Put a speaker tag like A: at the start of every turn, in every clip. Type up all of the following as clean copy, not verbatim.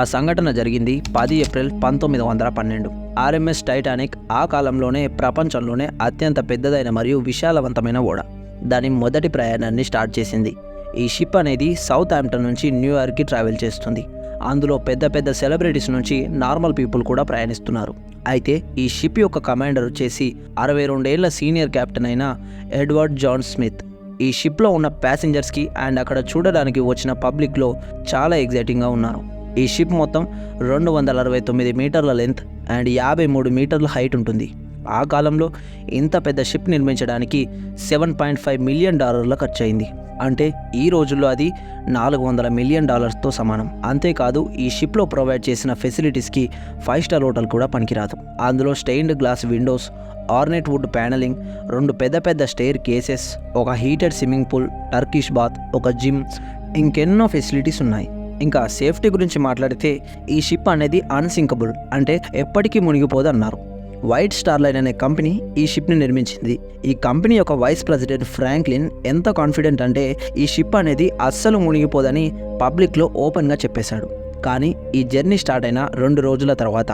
A: ఆ సంఘటన జరిగింది 10 ఏప్రిల్ 1912. ఆర్ఎంఎస్ టైటానిక్ ఆ కాలంలోనే ప్రపంచంలోనే అత్యంత పెద్దదైన మరియు విశాలవంతమైన ఓడ దాని మొదటి ప్రయాణాన్ని స్టార్ట్ చేసింది. ఈ షిప్ అనేది సౌత్ హాంప్టన్ నుంచి న్యూయార్క్కి ట్రావెల్ చేస్తుంది. అందులో పెద్ద పెద్ద సెలబ్రిటీస్ నుంచి నార్మల్ పీపుల్ కూడా ప్రయాణిస్తున్నారు. అయితే ఈ షిప్ యొక్క కమాండర్ వచ్చేసి 62 ఏళ్ల సీనియర్ కెప్టెన్ అయిన ఎడ్వర్డ్ జాన్ స్మిత్. ఈ షిప్లో ఉన్న ప్యాసింజర్స్కి అండ్ అక్కడ చూడడానికి వచ్చిన పబ్లిక్లో చాలా ఎగ్జైటింగ్గా ఉన్నారు. ఈ షిప్ మొత్తం 269 మీటర్ల లెంత్ అండ్ 53 మీటర్ల హైట్ ఉంటుంది. ఆ కాలంలో ఇంత పెద్ద షిప్ నిర్మించడానికి $7.5 మిలియన్ ఖర్చు అయింది. అంటే ఈ రోజుల్లో అది $400 మిలియన్ సమానం. అంతేకాదు ఈ షిప్లో ప్రొవైడ్ చేసిన ఫెసిలిటీస్కి 5 స్టార్ హోటల్ కూడా పనికిరాదు. అందులో stained glass windows, ornate wood panelling, 2 పెద్ద స్టేర్ కేసెస్, ఒక heated swimming pool, Turkish bath, ఒక జిమ్, ఇంకెన్నో ఫెసిలిటీస్ ఉన్నాయి. ఇంకా సేఫ్టీ గురించి మాట్లాడితే ఈ షిప్ అనేది అన్సింకబుల్, అంటే ఎప్పటికీ మునిగిపోదు అన్నారు. వైట్ స్టార్ లైన్ అనే కంపెనీ ఈ షిప్ని నిర్మించింది. ఈ కంపెనీ యొక్క వైస్ ప్రెసిడెంట్ ఫ్రాంక్లిన్ ఎంత కాన్ఫిడెంట్ అంటే ఈ షిప్ అనేది అస్సలు మునిగిపోదని పబ్లిక్లో ఓపెన్గా చెప్పేశాడు. కానీ ఈ జర్నీ స్టార్ట్ అయిన 2 రోజుల తర్వాత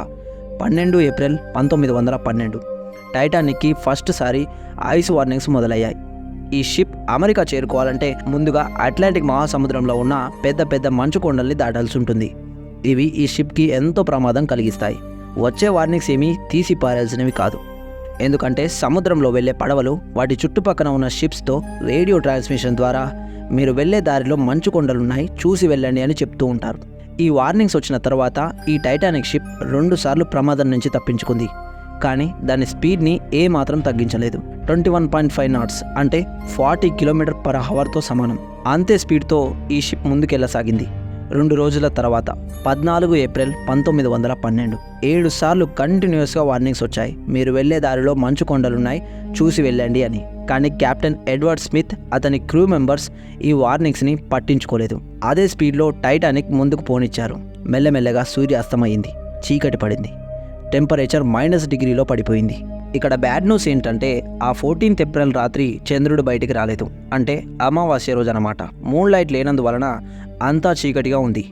A: 12 ఏప్రిల్ 1912 టైటానిక్కి ఫస్ట్ సారి ఐస్ వార్నింగ్స్ మొదలయ్యాయి. ఈ షిప్ అమెరికా చేరుకోవాలంటే ముందుగా అట్లాంటిక్ మహాసముద్రంలో ఉన్న పెద్ద మంచు కొండల్ని దాటాల్సి ఉంటుంది. ఇవి ఈ షిప్కి ఎంతో ప్రమాదం కలిగిస్తాయి. వచ్చే వార్నింగ్స్ ఏమీ తీసి పారాల్సినవి కాదు. ఎందుకంటే సముద్రంలో వెళ్లే పడవలు వాటి చుట్టుపక్కన ఉన్న షిప్స్తో రేడియో ట్రాన్స్మిషన్ ద్వారా మీరు వెళ్లే దారిలో మంచు కొండలున్నాయి, చూసి వెళ్ళండి అని చెప్తూ ఉంటారు. ఈ వార్నింగ్స్ వచ్చిన తర్వాత ఈ టైటానిక్ షిప్ 2 సార్లు ప్రమాదం నుంచి తప్పించుకుంది. కానీ దాని స్పీడ్ని ఏమాత్రం తగ్గించలేదు. 21.5 knots అంటే 40 km/hతో సమానం. అంతే స్పీడ్తో ఈ షిప్ ముందుకెళ్లసాగింది. 2 రోజుల తర్వాత 14 ఏప్రిల్ 1912 7 సార్లు కంటిన్యూస్గా వార్నింగ్స్ వచ్చాయి, మీరు వెళ్లే దారిలో మంచు కొండలున్నాయి, చూసి వెళ్ళండి అని. కానీ కెప్టెన్ ఎడ్వర్డ్ స్మిత్ అతని క్రూ మెంబర్స్ ఈ వార్నింగ్స్ని పట్టించుకోలేదు. అదే స్పీడ్లో టైటానిక్ ముందుకు పోనిచ్చారు. మెల్లమెల్లగా సూర్యాస్తమయ్యింది, చీకటి పడింది, టెంపరేచర్ -డిగ్రీలో పడిపోయింది. ఇక్కడ బ్యాడ్ న్యూస్ ఏంటంటే ఆ 14th ఏప్రిల్ రాత్రి చంద్రుడు బయటికి రాలేదు. అంటే అమావాస్య రోజు అన్నమాట. మూన్ లైట్ లేనందువలన అంతా చీకటిగా ఉంది.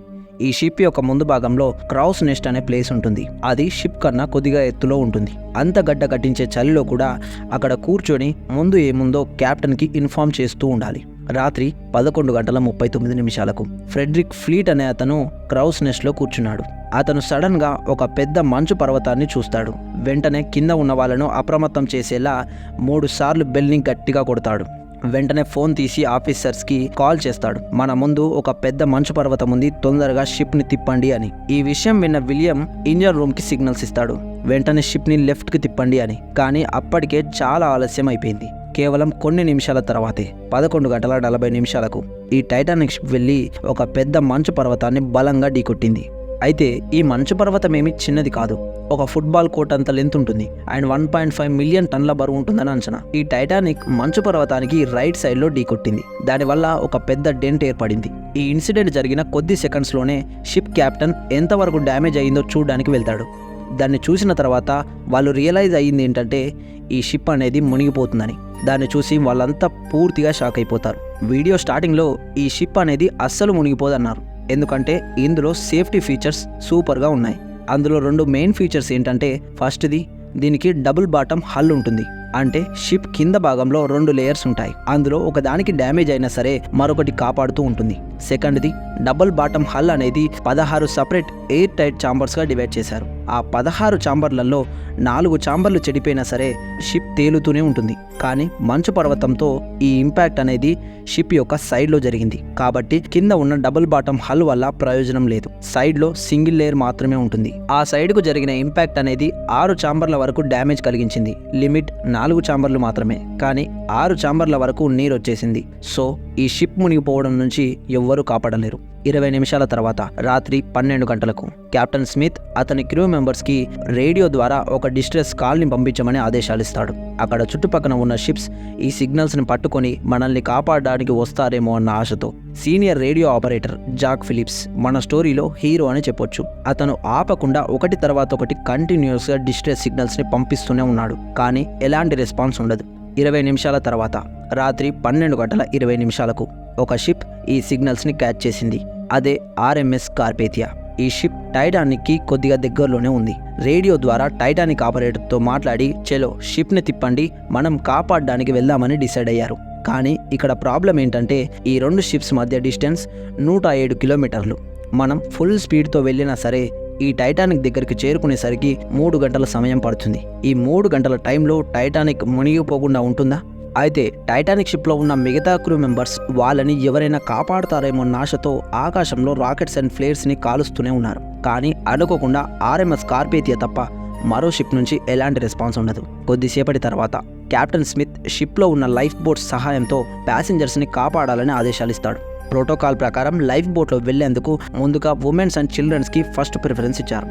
A: ఈ షిప్ యొక్క ముందు భాగంలో క్రౌస్ నెస్ట్ అనే ప్లేస్ ఉంటుంది. అది షిప్ కన్నా కొద్దిగా ఎత్తులో ఉంటుంది. అంత గడ్డ కట్టించే చలిలో కూడా అక్కడ కూర్చొని ముందు ఏముందో కెప్టెన్కి ఇన్ఫార్మ్ చేస్తూ ఉండాలి. రాత్రి 11:39 ఫ్రెడరిక్ ఫ్లీట్ అనే అతను క్రౌస్ నెస్ట్లో కూర్చున్నాడు. అతను సడన్గా ఒక పెద్ద మంచు పర్వతాన్ని చూస్తాడు. వెంటనే కింద ఉన్న వాళ్ళను అప్రమత్తం చేసేలా 3 సార్లు బెల్ని గట్టిగా కొడతాడు. వెంటనే ఫోన్ తీసి ఆఫీసర్స్కి కాల్ చేస్తాడు. మన ముందు ఒక పెద్ద మంచు పర్వతం ఉంది, తొందరగా షిప్ని తిప్పండి అని. ఈ విషయం విన్న విలియం ఇంజన్ రూమ్కి సిగ్నల్స్ ఇస్తాడు, వెంటనే షిప్ని లెఫ్ట్కి తిప్పండి అని. కానీ అప్పటికే చాలా ఆలస్యం అయిపోయింది. కేవలం కొన్ని నిమిషాల తర్వాతే 11:40 ఈ టైటానిక్ షిప్ వెళ్ళి ఒక పెద్ద మంచు పర్వతాన్ని బలంగా ఢీకొట్టింది. అయితే ఈ మంచు పర్వతం ఏమీ చిన్నది కాదు, ఒక ఫుట్బాల్ కోర్ట్ అంత లెంత్ ఉంటుంది అండ్ 1.5 మిలియన్ టన్నుల బరువు ఉంటుందని అంచనా. ఈ టైటానిక్ మంచు పర్వతానికి రైట్ సైడ్లో ఢీకొట్టింది. దానివల్ల ఒక పెద్ద డెంట్ ఏర్పడింది. ఈ ఇన్సిడెంట్ జరిగిన కొద్ది సెకండ్స్లోనే షిప్ కెప్టెన్ ఎంతవరకు డ్యామేజ్ అయ్యిందో చూడడానికి వెళ్తాడు. దాన్ని చూసిన తర్వాత వాళ్ళు రియలైజ్ అయ్యింది ఏంటంటే ఈ షిప్ అనేది మునిగిపోతుందని. దాన్ని చూసి వాళ్ళంతా పూర్తిగా షాక్ అయిపోతారు. వీడియో స్టార్టింగ్లో ఈ షిప్ అనేది అస్సలు మునిగిపోదన్నారు, ఎందుకంటే ఇందులో సేఫ్టీ ఫీచర్స్ సూపర్గా ఉన్నాయి. అందులో 2 మెయిన్ ఫీచర్స్ ఏంటంటే, ఫస్ట్ది దీనికి డబుల్ బాటమ్ హల్ ఉంటుంది. అంటే షిప్ కింద భాగంలో 2 లేయర్స్ ఉంటాయి. అందులో ఒకదానికి డ్యామేజ్ అయినా సరే మరొకటి కాపాడుతూ ఉంటుంది. సెకండ్ది డబుల్ బాటమ్ హల్ అనేది 16 సపరేట్ ఎయిర్ టైట్ ఛాంబర్స్గా డివైడ్ చేశారు. ఆ 16 ఛాంబర్లలో 4 ఛాంబర్లు చెడిపోయినా సరే షిప్ తేలుతూనే ఉంటుంది. కానీ మంచు పర్వతంతో ఈ ఇంపాక్ట్ అనేది షిప్ యొక్క సైడ్లో జరిగింది కాబట్టి కింద ఉన్న డబుల్ బాటమ్ హల్ వల్ల ప్రయోజనం లేదు. సైడ్లో సింగిల్ లేయర్ మాత్రమే ఉంటుంది. ఆ సైడ్కు జరిగిన ఇంపాక్ట్ అనేది 6 ఛాంబర్ల వరకు డ్యామేజ్ కలిగించింది. లిమిట్ 4 ఛాంబర్లు మాత్రమే, కానీ 6 ఛాంబర్ల వరకు నీరు వచ్చేసింది. సో ఈ షిప్ మునిగిపోవడం నుంచి ఎవ్వరూ కాపాడలేరు. 20 నిమిషాల తర్వాత రాత్రి 12 గంటలకు కెప్టెన్ స్మిత్ అతని క్రూ మెంబర్స్కి రేడియో ద్వారా ఒక డిస్ట్రెస్ కాల్ని పంపించమని ఆదేశాలిస్తాడు. అక్కడ చుట్టుపక్కన ఉన్న షిప్స్ ఈ సిగ్నల్స్ని పట్టుకొని మనల్ని కాపాడడానికి వస్తారేమో అన్న ఆశతో. Senior radio operator Jack Phillips మన స్టోరీలో హీరో అని చెప్పొచ్చు. అతను ఆపకుండా ఒకటి తర్వాత ఒకటి కంటిన్యూస్గా డిస్ట్రెస్ సిగ్నల్స్ని పంపిస్తూనే ఉన్నాడు, కానీ ఎలాంటి రెస్పాన్స్ ఉండదు. 20 నిమిషాల తర్వాత రాత్రి 12:20 ఒక షిప్ ఈ సిగ్నల్స్ని క్యాచ్ చేసింది. అదే ఆర్ఎంఎస్ కార్పేథియా. ఈ షిప్ టైటానిక్కి కొద్దిగా దగ్గరలోనే ఉంది. రేడియో ద్వారా టైటానిక్ ఆపరేటర్తో మాట్లాడి చలో షిప్ని తిప్పండి, మనం కాపాడడానికి వెళ్దామని డిసైడ్ అయ్యారు. కానీ ఇక్కడ ప్రాబ్లం ఏంటంటే ఈ 2 షిప్స్ మధ్య డిస్టెన్స్ 107 కిలోమీటర్లు. మనం ఫుల్ స్పీడ్తో వెళ్ళినా సరే ఈ టైటానిక్ దగ్గరికి చేరుకునేసరికి 3 గంటల సమయం పడుతుంది. ఈ 3 గంటల టైంలో టైటానిక్ మునిగిపోకుండా ఉంటుందా? అయితే టైటానిక్ షిప్లో ఉన్న మిగతా క్రూ మెంబర్స్ వాళ్ళని ఎవరైనా కాపాడుతారేమో ఆశతో ఆకాశంలో రాకెట్స్ అండ్ ఫ్లేర్స్ని కాలుస్తూనే ఉన్నారు. కానీ అనుకోకుండా ఆర్ఎంఎస్ స్కార్పేతియా తప్ప మరో షిప్ నుంచి ఎలాంటి రెస్పాన్స్ ఉండదు. కొద్దిసేపటి తర్వాత కెప్టెన్ స్మిత్ షిప్లో ఉన్న లైఫ్ బోట్స్ సహాయంతో ప్యాసింజర్స్ని కాపాడాలని ఆదేశాలు ఇస్తాడు. ప్రోటోకాల్ ప్రకారం లైఫ్ బోట్లో వెళ్లేందుకు ముందుగా ఉమెన్స్ అండ్ చిల్డ్రన్స్కి ఫస్ట్ ప్రిఫరెన్స్ ఇచ్చారు.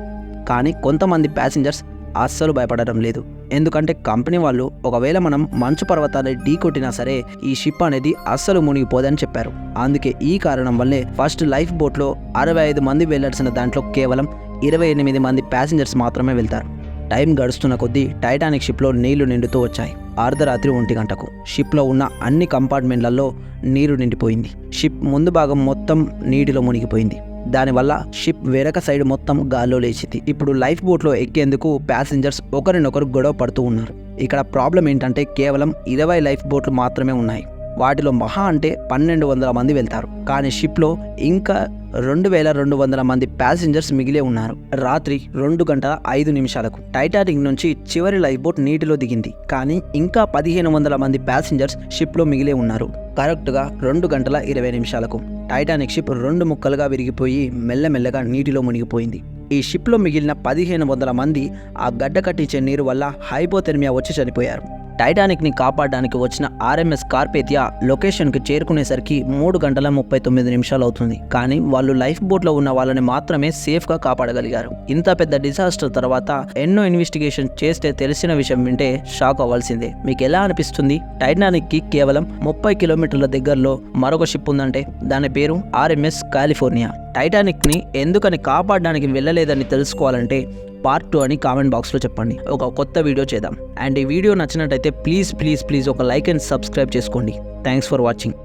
A: కానీ కొంతమంది ప్యాసింజర్స్ అస్సలు భయపడడం లేదు. ఎందుకంటే కంపెనీ వాళ్ళు ఒకవేళ మనం మంచు పర్వతాన్ని ఢీకొట్టినా సరే ఈ షిప్ అనేది అస్సలు మునిగిపోదని చెప్పారు. అందుకే ఈ కారణం వల్లే ఫస్ట్ లైఫ్ బోట్లో 65 మంది వెళ్లాల్సిన దాంట్లో కేవలం 28 మంది ప్యాసింజర్స్ మాత్రమే వెళ్తారు. టైం గడుస్తున్న కొద్దీ టైటానిక్ షిప్లో నీళ్లు నిండుతూ వచ్చాయి. అర్ధరాత్రి 1 గంటకు షిప్లో ఉన్న అన్ని కంపార్ట్మెంట్లలో నీరు నిండిపోయింది. షిప్ ముందు భాగం మొత్తం నీటిలో మునిగిపోయింది. దానివల్ల షిప్ వెనక సైడ్ మొత్తం గాల్లో లేచింది. ఇప్పుడు లైఫ్ బోట్లో ఎక్కేందుకు ప్యాసింజర్స్ ఒకరినొకరు గొడవ పడుతూ ఉన్నారు. ఇక్కడ ప్రాబ్లం ఏంటంటే కేవలం 20 లైఫ్ బోట్లు మాత్రమే ఉన్నాయి. వాటిలో మహా అంటే 1200 మంది వెళ్తారు. కానీ షిప్లో ఇంకా 2200 మంది ప్యాసింజర్స్ మిగిలే ఉన్నారు. రాత్రి 2:05 టైటానిక్ నుంచి చివరి లైఫ్ బోట్ నీటిలో దిగింది. కానీ ఇంకా 1500 మంది ప్యాసింజర్స్ షిప్లో మిగిలే ఉన్నారు. కరెక్ట్గా 2:20 టైటానిక్ షిప్ 2 ముక్కలుగా విరిగిపోయి మెల్లమెల్లగా నీటిలో మునిగిపోయింది. ఈ షిప్లో మిగిలిన 1500 మంది ఆ గడ్డ కట్టించే నీరు వల్ల హైపోథెర్మియా వచ్చి చనిపోయారు. టైటానిక్ని కాపాడడానికి వచ్చిన ఆర్ఎంఎస్ స్కార్పేతియా లొకేషన్కి చేరుకునేసరికి 3:39 అవుతుంది. కానీ వాళ్ళు లైఫ్ బోట్లో ఉన్న వాళ్ళని మాత్రమే సేఫ్గా కాపాడగలిగారు. ఇంత పెద్ద డిజాస్టర్ తర్వాత ఎన్నో ఇన్వెస్టిగేషన్ చేస్తే తెలిసిన విషయం వింటే షాక్ అవ్వాల్సిందే. మీకు ఎలా అనిపిస్తుంది? టైటానిక్కి కేవలం 30 కిలోమీటర్ల దగ్గరలో మరొక షిప్ ఉందంటే దాని పేరు ఆర్ఎంఎస్ కాలిఫోర్నియా. టైటానిక్ని ఎందుకని కాపాడడానికి వెళ్ళలేదని తెలుసుకోవాలంటే పార్ట్ 2 అని కామెంట్ బాక్స్లో చెప్పండి. ఒక కొత్త వీడియో చేద్దాం. అండ్ ఈ వీడియో నచ్చినట్టయితే ప్లీజ్ ఒక లైక్ అండ్ సబ్స్క్రైబ్ చేసుకోండి. Thanks for watching.